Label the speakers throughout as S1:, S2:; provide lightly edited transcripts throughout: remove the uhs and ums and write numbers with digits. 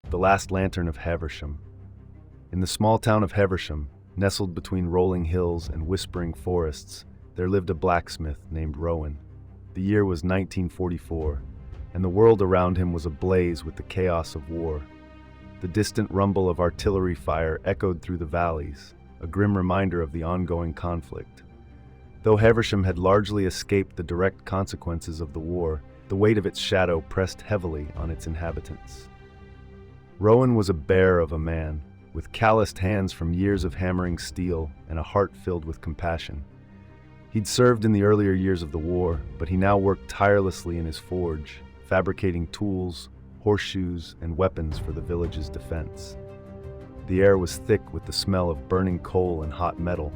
S1: the last lantern of Haversham. In the small town of Haversham, nestled between rolling hills and whispering forests, there lived a blacksmith named Rowan. The year was 1944, and the world around him was ablaze with the chaos of war. The distant rumble of artillery fire echoed through the valleys, a grim reminder of the ongoing conflict. Though Haversham had largely escaped the direct consequences of the war, the weight of its shadow pressed heavily on its inhabitants. Rowan was a bear of a man, with calloused hands from years of hammering steel and a heart filled with compassion. He'd served in the earlier years of the war, but he now worked tirelessly in his forge, fabricating tools, horseshoes, and weapons for the village's defense. The air was thick with the smell of burning coal and hot metal,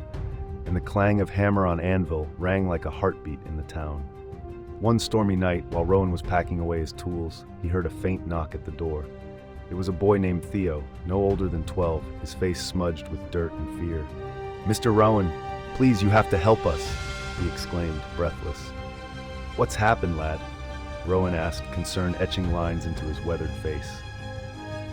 S1: and the clang of hammer on anvil rang like a heartbeat in the town. One stormy night, while Rowan was packing away his tools, he heard a faint knock at the door. It was a boy named Theo, no older than 12, his face smudged with dirt and fear. "Mr. Rowan, please, you have to help us," he exclaimed, breathless. "What's happened, lad?" Rowan asked, concern etching lines into his weathered face.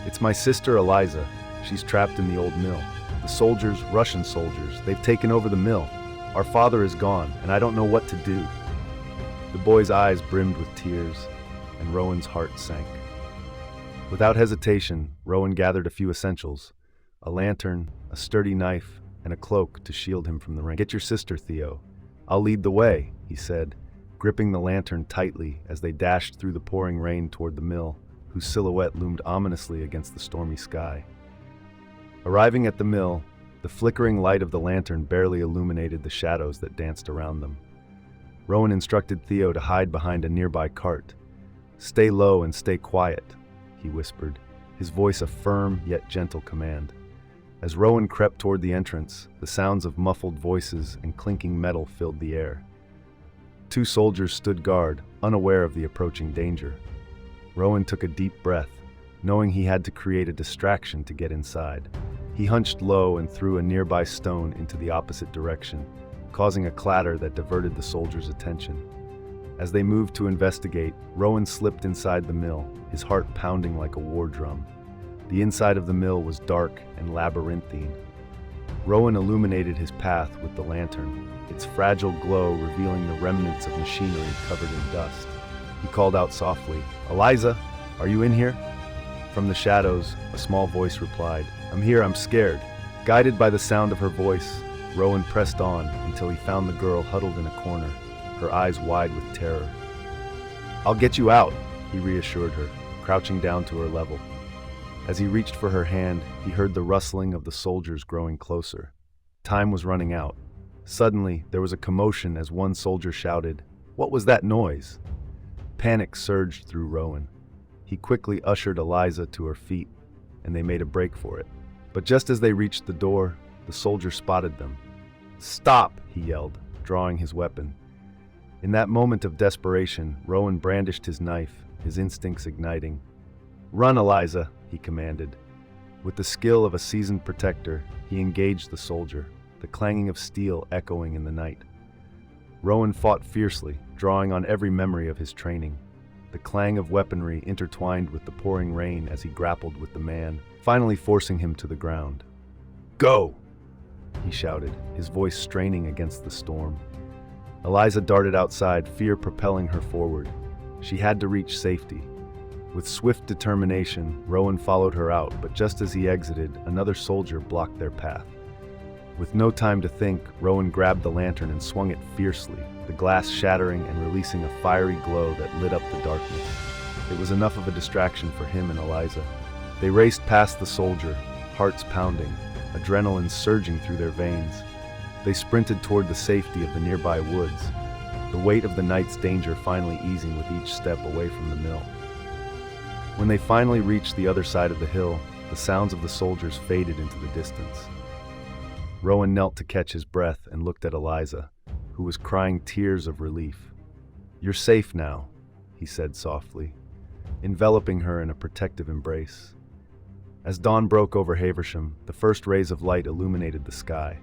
S1: "It's my sister Eliza. She's trapped in the old mill. The soldiers, Russian soldiers, they've taken over the mill. Our father is gone, and I don't know what to do." The boy's eyes brimmed with tears, and Rowan's heart sank. Without hesitation, Rowan gathered a few essentials: a lantern, a sturdy knife, and a cloak to shield him from the rain. "Get your sister, Theo. I'll lead the way," he said, gripping the lantern tightly as they dashed through the pouring rain toward the mill, whose silhouette loomed ominously against the stormy sky. Arriving at the mill, the flickering light of the lantern barely illuminated the shadows that danced around them. Rowan instructed Theo to hide behind a nearby cart. "Stay low and stay quiet," he whispered, his voice a firm yet gentle command. As Rowan crept toward the entrance, the sounds of muffled voices and clinking metal filled the air. 2 soldiers stood guard, unaware of the approaching danger. Rowan took a deep breath, knowing he had to create a distraction to get inside. He hunched low and threw a nearby stone into the opposite direction, causing a clatter that diverted the soldiers' attention. As they moved to investigate, Rowan slipped inside the mill, his heart pounding like a war drum. The inside of the mill was dark and labyrinthine. Rowan illuminated his path with the lantern, its fragile glow revealing the remnants of machinery covered in dust. He called out softly, "Eliza, are you in here?" From the shadows, a small voice replied, "I'm here, I'm scared." Guided by the sound of her voice, Rowan pressed on until he found the girl huddled in a corner, her eyes wide with terror. "I'll get you out," he reassured her, crouching down to her level. As he reached for her hand, he heard the rustling of the soldiers growing closer. Time was running out. Suddenly, there was a commotion as one soldier shouted, "What was that noise?" Panic surged through Rowan. He quickly ushered Eliza to her feet, and they made a break for it. But just as they reached the door, the soldier spotted them. "Stop!" he yelled, drawing his weapon. In that moment of desperation, Rowan brandished his knife, his instincts igniting. "Run, Eliza!" he commanded. With the skill of a seasoned protector, he engaged the soldier, the clanging of steel echoing in the night. Rowan fought fiercely, drawing on every memory of his training. The clang of weaponry intertwined with the pouring rain as he grappled with the man, finally forcing him to the ground. "Go!" he shouted, his voice straining against the storm. Eliza darted outside, fear propelling her forward. She had to reach safety. With swift determination, Rowan followed her out, but just as he exited, another soldier blocked their path. With no time to think, Rowan grabbed the lantern and swung it fiercely, the glass shattering and releasing a fiery glow that lit up the darkness. It was enough of a distraction for him and Eliza. They raced past the soldier, hearts pounding, adrenaline surging through their veins. They sprinted toward the safety of the nearby woods, the weight of the night's danger finally easing with each step away from the mill. When they finally reached the other side of the hill, the sounds of the soldiers faded into the distance. Rowan knelt to catch his breath and looked at Eliza, who was crying tears of relief. "You're safe now," he said softly, enveloping her in a protective embrace. As dawn broke over Haversham, the first rays of light illuminated the sky.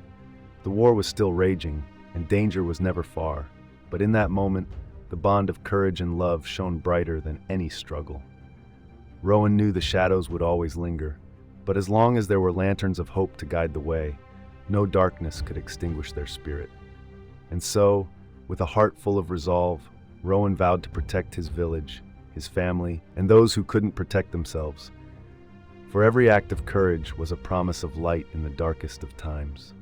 S1: The war was still raging, and danger was never far, but in that moment, the bond of courage and love shone brighter than any struggle. Rowan knew the shadows would always linger, but as long as there were lanterns of hope to guide the way, no darkness could extinguish their spirit. And so, with a heart full of resolve, Rowan vowed to protect his village, his family, and those who couldn't protect themselves. For every act of courage was a promise of light in the darkest of times.